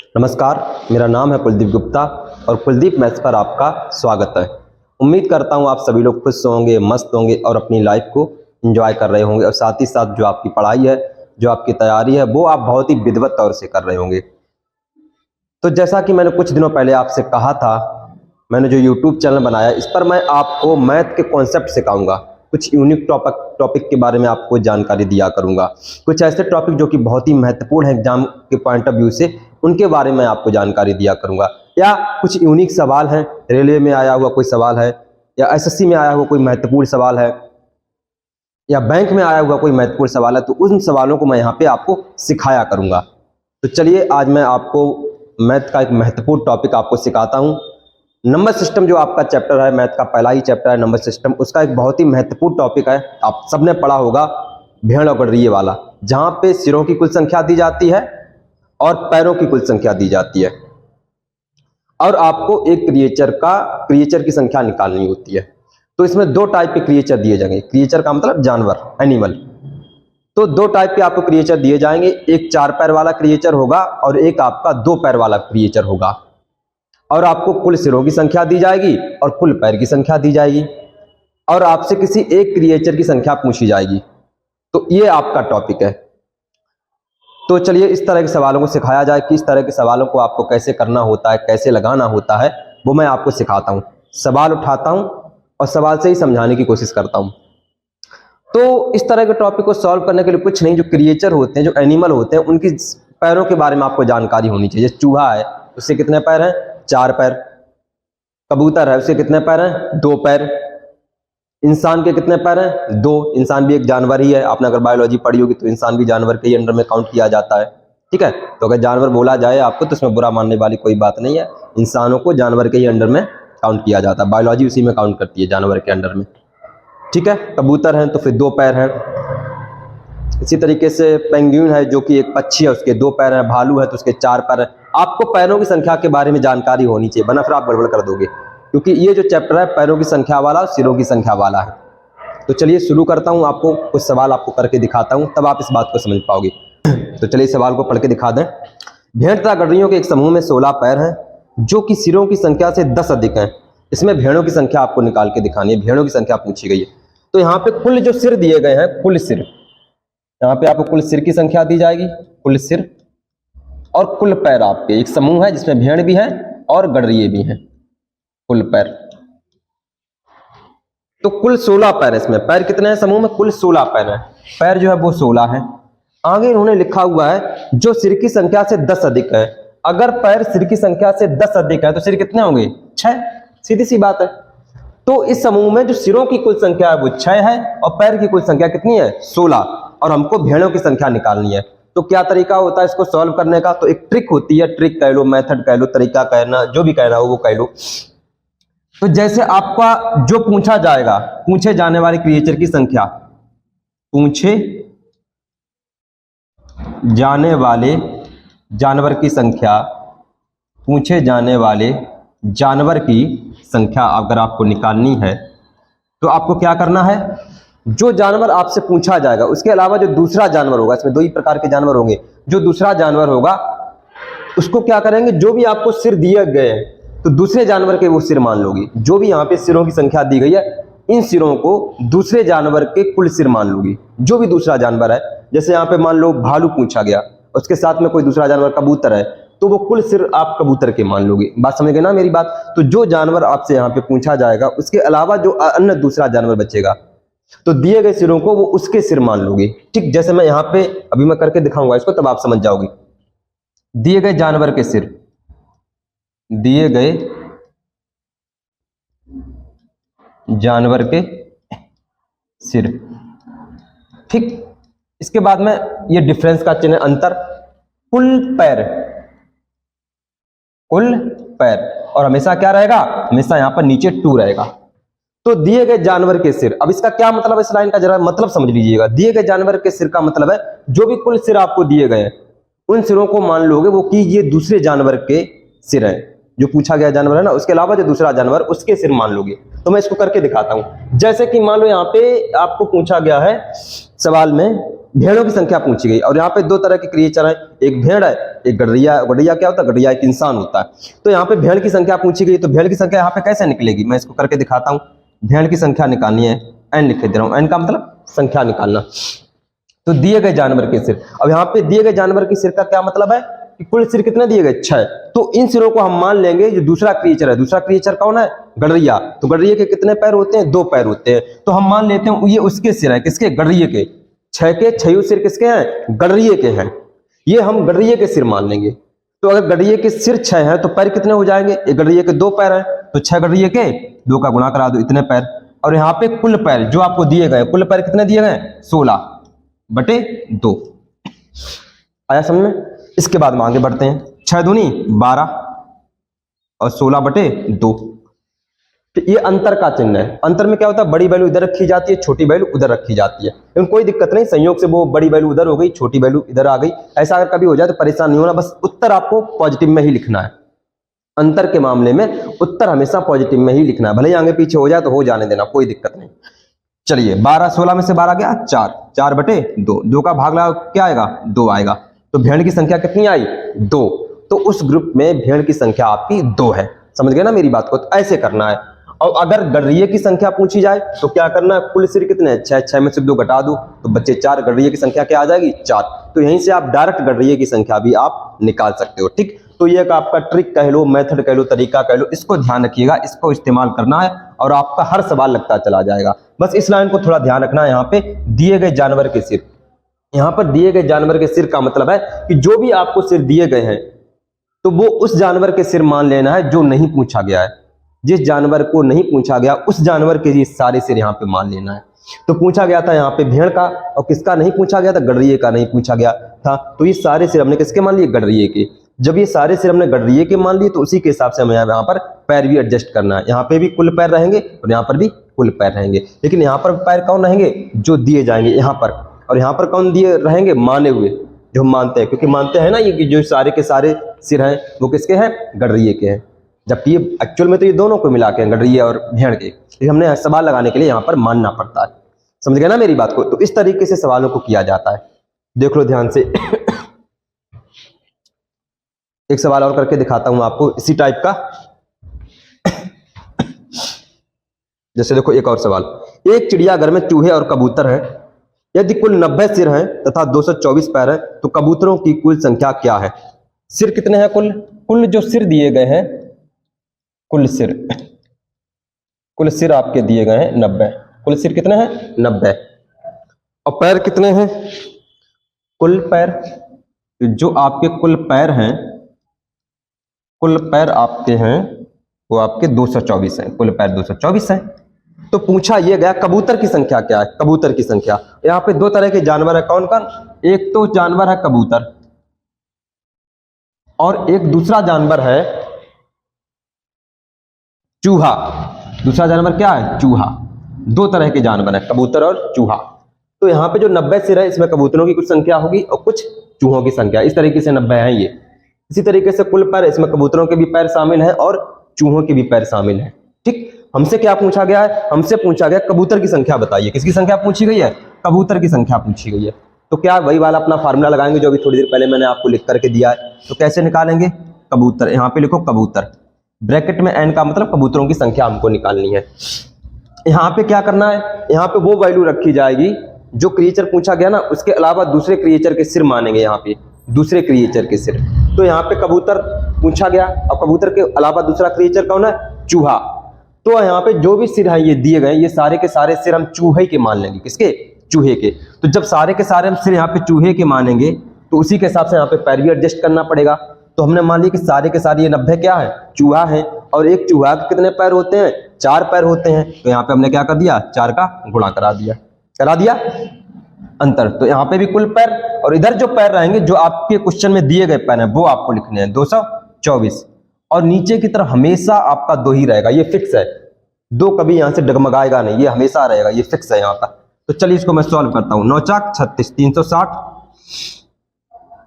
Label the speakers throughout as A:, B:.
A: नमस्कार, मेरा नाम है कुलदीप गुप्ता और कुलदीप मैथ्स पर आपका स्वागत है। उम्मीद करता हूँ आप सभी लोग खुश होंगे, मस्त होंगे और अपनी लाइफ को एंजॉय कर रहे होंगे और साथ ही साथ जो आपकी पढ़ाई है, जो आपकी तैयारी है, वो आप बहुत ही विधिवत तौर से कर रहे होंगे। तो जैसा कि मैंने कुछ दिनों पहले आपसे कहा था, मैंने जो यूट्यूब चैनल बनाया, इस पर मैं आपको मैथ के कॉन्सेप्ट सिखाऊंगा। कुछ यूनिक टॉपिक के बारे में आपको जानकारी दिया करूंगा। कुछ ऐसे टॉपिक जो कि बहुत ही महत्वपूर्ण है एग्जाम के पॉइंट ऑफ व्यू से, उनके बारे में आपको जानकारी दिया करूंगा। या कुछ यूनिक सवाल है, रेलवे में आया हुआ कोई सवाल है, या एसएससी में आया हुआ कोई महत्वपूर्ण सवाल है, या बैंक में आया हुआ कोई महत्वपूर्ण सवाल है, तो उन सवालों को मैं यहाँ पे आपको सिखाया करूंगा। तो चलिए आज मैं आपको मैथ का एक महत्वपूर्ण टॉपिक आपको सिखाता हूँ। नंबर सिस्टम जो आपका चैप्टर है, मैथ का पहला ही चैप्टर है नंबर सिस्टम, उसका एक बहुत ही महत्वपूर्ण टॉपिक है। आप सबने पढ़ा होगा भेड़ और गठरिये वाला, जहां पे सिरों की कुल संख्या दी जाती है और पैरों की कुल संख्या दी जाती है, और आपको एक क्रिएचर की संख्या निकालनी होती है। तो इसमें दो टाइप के क्रिएचर दिए जाएंगे। क्रिएचर का मतलब जानवर, एनिमल। तो दो टाइप के आपको क्रिएचर दिए जाएंगे, एक 4 पैर वाला क्रिएचर होगा और एक आपका 2 पैर वाला क्रिएचर होगा। और आपको कुल सिरों की संख्या दी जाएगी और कुल पैर की संख्या दी जाएगी, और आपसे किसी एक क्रिएचर की संख्या पूछी जाएगी। तो ये आपका टॉपिक है। तो चलिए इस तरह के सवालों को सिखाया जाए कि इस तरह के सवालों को आपको कैसे करना होता है, कैसे लगाना होता है, वो मैं आपको सिखाता हूं। सवाल उठाता हूं और सवाल से ही समझाने की कोशिश करता हूं। तो इस तरह के टॉपिक को सॉल्व करने के लिए कुछ नहीं, जो क्रिएचर होते हैं, जो एनिमल होते हैं, उनकी पैरों के बारे में आपको जानकारी होनी चाहिए। चूहा है, उससे कितने पैर हैं? 4 पैर। कबूतर है, उसके कितने पैर हैं? 2 पैर। इंसान के कितने पैर हैं? 2। इंसान भी एक जानवर ही है। आपने अगर बायोलॉजी पढ़ी होगी तो इंसान भी जानवर के ही अंडर में काउंट किया जाता है। ठीक है, तो अगर जानवर बोला जाए आपको तो उसमें बुरा मानने वाली कोई बात नहीं है। इंसानों को जानवर के ही अंडर में काउंट किया जाता है, बायोलॉजी उसी में काउंट करती है, जानवर के अंडर में। ठीक है, कबूतर हैं तो फिर 2 पैर हैं। इसी तरीके से पेंगुइन है जो कि एक पक्षी है, उसके 2 पैर हैं। भालू है तो उसके 4 पैर हैं। आपको पैरों की संख्या के बारे में जानकारी होनी चाहिए, वरना फिर आप गड़बड़ कर दोगे, क्योंकि ये जो चैप्टर है पैरों की संख्या वाला और सिरों की संख्या वाला है। तो चलिए शुरू करता हूं, आपको कुछ सवाल आपको करके दिखाता हूं, तब आप इस बात को समझ पाओगे। तो चलिए सवाल को पढ़ के दिखा दें। भेड़ तथा गठरियों के एक समूह में 16 पैर हैं, जो कि सिरों की संख्या से 10 अधिक हैं। इसमें भेड़ों की संख्या आपको निकाल के दिखानी है। भेड़ों की संख्या पूछी गई है। तो यहाँ पे कुल जो सिर दिए गए हैं, कुल सिर, यहाँ पे आपको कुल सिर की संख्या दी जाएगी, कुल सिर, और कुल पैर। आपके एक समूह है जिसमें भेड़ भी है और गठरिये भी हैं, कुल पैर। तो कुल 16 पैर। इसमें पैर कितने हैं समूह में? कुल 16 पैर हैं। पैर जो है वो 16 है। आगे इन्होंने लिखा हुआ है जो सिर की संख्या से 10 अधिक है। अगर पैर सिर की संख्या से 10 अधिक है तो सिर कितने होंगे? 6। सीधी सी बात है। तो इस समूह में जो सिरों की कुल संख्या है वो 6 है और पैर की कुल संख्या कितनी है? 16। और हमको भेड़ों की संख्या निकालनी है। तो क्या तरीका होता है इसको सॉल्व करने का? तो एक ट्रिक होती है, ट्रिक कह लो, मेथड कह लो, तरीका कहना, जो भी कहना हो वो कह लो। तो जैसे आपका जो पूछा जाएगा, पूछे जाने वाले क्रिएचर की संख्या, पूछे जाने वाले जानवर की संख्या, पूछे जाने वाले जानवर की संख्या अगर आपको निकालनी है तो आपको क्या करना है? जो जानवर आपसे पूछा जाएगा उसके अलावा जो दूसरा जानवर होगा, इसमें 2 ही प्रकार के जानवर होंगे, जो दूसरा जानवर होगा उसको क्या करेंगे? जो भी आपको सिर दिए गए हैं तो दूसरे जानवर के वो सिर मान लोगे। जो भी यहाँ पे सिरों की संख्या दी गई है, इन सिरों को दूसरे जानवर के कुल सिर मान लोगी। जो भी दूसरा जानवर है, जैसे यहाँ पे मान लो भालू पूछा गया, उसके साथ में कोई दूसरा जानवर कबूतर है, तो वो कुल सिर आप कबूतर के मान लोगे। बात समझ गए ना मेरी बात? तो जो जानवर आपसे यहाँ पे पूछा जाएगा उसके अलावा जो अन्य दूसरा जानवर बचेगा, तो दिए गए सिरों को वो उसके सिर मान लोगे। ठीक, जैसे मैं यहाँ पे अभी मैं करके दिखाऊंगा इसको, तब आप समझ जाओगे। दिए गए जानवर के सिर, दिए गए जानवर के सिर। ठीक, इसके बाद में ये डिफरेंस का चिन्ह, अंतर, कुल पैर, कुल पैर, और हमेशा क्या रहेगा? हमेशा यहां पर नीचे 2 रहेगा। तो दिए गए जानवर के सिर, अब इसका क्या मतलब है? इस लाइन का जरा मतलब समझ लीजिएगा। दिए गए जानवर के सिर का मतलब है जो भी कुल सिर आपको दिए गए उन सिरों को मान लोगे वो कि ये दूसरे जानवर के सिर हैं। जो पूछा गया जानवर है ना, उसके अलावा जो दूसरा जानवर, उसके सिर मान लोगे। तो मैं इसको करके दिखाता हूं। जैसे कि मान लो यहाँ पे आपको पूछा गया है सवाल में भेड़ों की संख्या पूछी गई और यहाँ पे दो तरह के क्रिएचर हैं, एक भेड़ है, एक गडरिया। गडरिया क्या होता है? गडरिया एक इंसान होता है। तो यहाँ पे भेड़ की संख्या पूछी गई, तो भेड़ की संख्या यहाँ पे कैसे निकलेगी, मैं इसको करके दिखाता हूँ। भेड़ की संख्या निकालनी है, एन लिख दे रहा हूँ, एन का मतलब संख्या निकालना। तो दिए गए जानवर के सिर, अब यहाँ पे दिए गए जानवर के सिर का क्या मतलब है कि कुल सिर कितने दिए गए? 6। तो इन सिरों को हम मान लेंगे जो दूसरा क्रिएचर है। दूसरा क्रिएचर कौन है? गडरिया। तो गडरिये के कितने पैर होते हैं? 2 पैर होते हैं। तो हम मान लेते हैं ये उसके सिर है, किसके? गडरिये के। 6 के 6 सिर किसके हैं? गडरिये के हैं। ये हम गडरिये के सिर मान लेंगे। तो अगर गडरिये के सिर 6 हैं तो पैर कितने हो जाएंगे? एक गडरिये के 2 पैर हैं, तो 6 गडरिये के 2 का गुणा करा दो, इतने पैर। और यहाँ पे कुल पैर जो आपको दिए गए, कुल पैर कितने दिए गए? 16/2। आया समझ में? इसके बाद हम आगे बढ़ते हैं। 6 दूनी 12 और 16/2। तो ये अंतर का चिन्ह है। अंतर में क्या होता है? बड़ी वैल्यू इधर रखी जाती है, छोटी वैल्यू उधर रखी जाती है। लेकिन कोई दिक्कत नहीं, संयोग से वो बड़ी वैल्यू उधर हो गई, छोटी वैल्यू इधर आ गई। ऐसा अगर कभी हो जाए तो परेशान नहीं होना, बस उत्तर आपको पॉजिटिव में ही लिखना है। अंतर के मामले में उत्तर हमेशा पॉजिटिव में ही लिखना है, भले ही आगे पीछे हो जाए तो हो जाने देना, कोई दिक्कत नहीं। चलिए 12 16 में से 12 गया 4, 4/2। 2 का भाग लगा क्या आएगा? 2 आएगा। तो भेड़ की संख्या कितनी आई? 2। तो उस ग्रुप में भेड़ की संख्या आपकी 2 है। समझ गए ना मेरी बात को? तो ऐसे करना है। और अगर गडरिये की संख्या पूछी जाए तो क्या करना है? कुल सिर कितने हैं? 6। 6 में से 2 घटा दो तो बच्चे 4। गडरिये की संख्या क्या आ जाएगी? 4। तो यहीं से आप डायरेक्ट गडरिये की संख्या भी आप निकाल सकते हो। ठीक, तो ये एक आपका ट्रिक कह लो, मेथड कह लो, तरीका कह लो, इसको ध्यान रखिएगा, इसको इस्तेमाल करना है और आपका हर सवाल लगता चला जाएगा। बस इस लाइन को थोड़ा ध्यान रखना है। यहाँ पे दिए गए जानवर के सिर, यहाँ पर दिए गए जानवर के सिर का मतलब है कि जो भी आपको सिर दिए गए हैं तो वो उस जानवर के सिर मान लेना है जो नहीं पूछा गया है। जिस जानवर को नहीं पूछा गया उस जानवर के ये सारे सिर यहाँ पे मान लेना है। तो पूछा गया था यहाँ पे भेड़ का, और किसका नहीं पूछा गया था? गडरिये का नहीं पूछा गया था। तो ये सारे सिर हमने किसके मान लिए? गडरिये के। जब ये सारे सिर हमने गडरिये के मान लिए तो उसी के हिसाब से हमें यहाँ पर पैर भी एडजस्ट करना है। यहाँ पे भी कुल पैर रहेंगे और यहाँ पर भी कुल पैर रहेंगे, लेकिन यहाँ पर पैर कौन रहेंगे? जो दिए जाएंगे यहाँ पर। और यहाँ पर कौन दिए रहेंगे? माने हुए, जो हम मानते हैं, क्योंकि मानते हैं ना ये कि जो सारे के सारे सिर हैं वो किसके हैं? गडरिये के हैं। जबकि ये एक्चुअल में तो ये दोनों को मिला के गडरिये और भेड़ के, लेकिन हमने सवाल लगाने के लिए यहाँ पर मानना पड़ता है। समझ गए ना मेरी बात को? तो इस तरीके से सवालों को किया जाता है। देख लो ध्यान से। एक सवाल और करके दिखाता हूं आपको इसी टाइप का। जैसे देखो एक और सवाल, एक चिड़ियाघर में चूहे और कबूतर हैं। यदि कुल 90 सिर हैं तथा 224 पैर हैं तो कबूतरों की कुल संख्या क्या है? सिर कितने हैं? कुल जो सिर दिए गए हैं, कुल सिर आपके दिए गए हैं 90। कुल सिर कितने हैं? 90। और पैर कितने हैं? कुल पैर जो आपके कुल पैर हैं, कुल पैर आपके हैं वो आपके 224 हैं। कुल पैर 224 हैं। तो पूछा यह गया कबूतर की संख्या क्या है? कबूतर की संख्या, यहाँ पे 2 तरह के जानवर है। कौन कौन? एक तो जानवर है कबूतर और एक दूसरा जानवर है चूहा। दूसरा जानवर क्या है? चूहा। 2 तरह के जानवर है, कबूतर और चूहा। तो यहाँ पे जो 90 सिर है इसमें कबूतरों की कुछ संख्या होगी और कुछ चूहों की संख्या, इस तरीके से 90 है ये। इसी तरीके से कुल पैर, इसमें कबूतरों के भी पैर शामिल हैं और चूहों के भी पैर शामिल हैं। ठीक, हमसे क्या पूछा गया है? हमसे पूछा गया कबूतर की संख्या बताइए। किसकी संख्या पूछी गई है? कबूतर की संख्या पूछी गई है। तो क्या वही वाला अपना फार्मूला लगाएंगे जो अभी थोड़ी देर पहले मैंने आपको लिख करके दिया है। तो कैसे निकालेंगे? कबूतर, यहाँ पे लिखो कबूतर, ब्रैकेट में एन का मतलब कबूतरों की संख्या हमको निकालनी है। यहाँ पे क्या करना है? यहाँ पे वो वैल्यू रखी जाएगी जो क्रिएचर पूछा गया ना, उसके अलावा दूसरे क्रिएचर के सिर मानेंगे। यहाँ पे दूसरे क्रिएचर के सिर, तो यहाँ पे कबूतर पूछा गया और कबूतर के अलावा दूसरा क्रिएचर कौन है? चूहा। तो यहाँ पे जो भी सिर है ये दिए गए, ये सारे के सारे सिर हम चूहे के मान लेंगे। किसके? चूहे के। तो जब सारे के सारे हम सिर यहाँ पे चूहे के मानेंगे तो उसी के हिसाब से यहाँ पे पैर भी एडजस्ट करना पड़ेगा। तो हमने मान लिया कि सारे के सारे ये 90 क्या है? चूहा है। और एक चूहा के कितने पैर होते हैं? 4 पैर होते हैं। तो यहाँ पे हमने क्या कर दिया? 4 का गुणा करा दिया अंतर। तो यहाँ पे भी कुल पैर और इधर जो पैर रहेंगे जो आपके क्वेश्चन में दिए गए पैर हैं वो आपको लिखने हैं 224। और नीचे की तरफ हमेशा आपका 2 ही रहेगा, ये फिक्स है। 2 कभी यहाँ से डगमगाएगा नहीं, ये हमेशा रहेगा, ये फिक्स है यहाँ का। तो चलिए इसको मैं सॉल्व करता हूँ। 9 चाक 36, 360,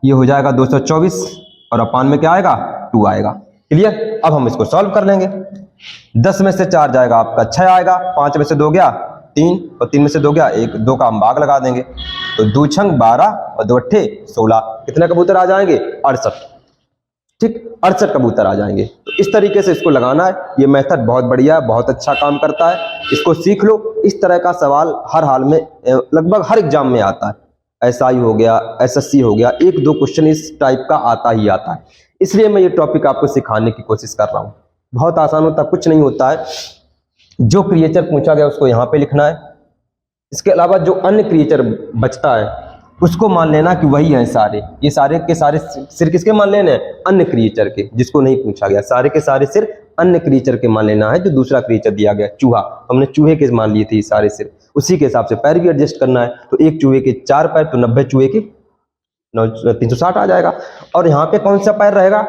A: ये हो जाएगा 224 और अपान में क्या आएगा? 2 आएगा। क्लियर? अब हम इसको सॉल्व कर लेंगे। 10 में से 4 जाएगा आपका 6 आएगा, 5 में से 2 गया 3 और 3 में से 2 गया 1, 2 का हम भाग लगा देंगे तो 2 छंग 12 और 2 अट्ठे 16। कितने कबूतर आ जाएंगे? 68। ठीक, 68 कबूतर आ जाएंगे। तो इस तरीके से इसको लगाना है। ये मेथड बहुत बढ़िया है, बहुत अच्छा काम करता है, इसको सीख लो। इस तरह का सवाल हर हाल में लगभग हर एग्जाम में आता है। SI हो गया, SSC हो गया, 1-2 क्वेश्चन इस टाइप का आता ही आता है। इसलिए मैं ये टॉपिक आपको सिखाने की कोशिश कर रहा हूँ। बहुत आसान होता, कुछ नहीं होता है। जो क्रिएचर पूछा गया उसको यहाँ पे लिखना है। इसके अलावा जो अन्य क्रिएचर बचता है उसको मान लेना कि वही है सारे। ये सारे के सारे सिर किसके मान लेने हैं? अन्य क्रिएचर के, जिसको नहीं पूछा गया। सारे के सारे सिर अन्य क्रिएचर के मान लेना है। जो दूसरा क्रिएचर दिया गया चूहा, हमने चूहे के मान लिए थे सारे सिर। उसी के हिसाब से पैर भी एडजस्ट करना है। तो एक चूहे के 4 पैर, तो 90 चूहे के 360 आ जाएगा। और यहाँ पे कौन सा पैर रहेगा?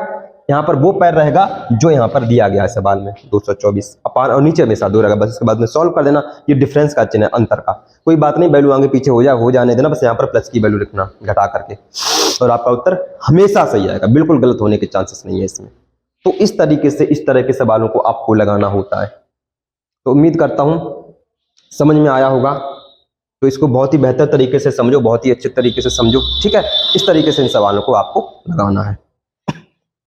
A: यहाँ पर वो पैर रहेगा जो यहाँ पर दिया गया है सवाल में, 224 अपान, और नीचे में 2 रहेगा। बस इसके बाद में सॉल्व कर देना। ये डिफरेंस का चिन्ह है, अंतर का। कोई बात नहीं, वैल्यू आगे पीछे हो जाने देना। बस यहाँ पर प्लस की वैल्यू लिखना घटा करके, और आपका उत्तर हमेशा सही आएगा। बिल्कुल गलत होने के चांसेस नहीं है इसमें। तो इस तरीके से इस तरह के सवालों को आपको लगाना होता है। तो उम्मीद करता हूँ समझ में आया होगा। तो इसको बहुत ही बेहतर तरीके से समझो, बहुत ही अच्छे तरीके से समझो। ठीक है, इस तरीके से इन सवालों को आपको लगाना है।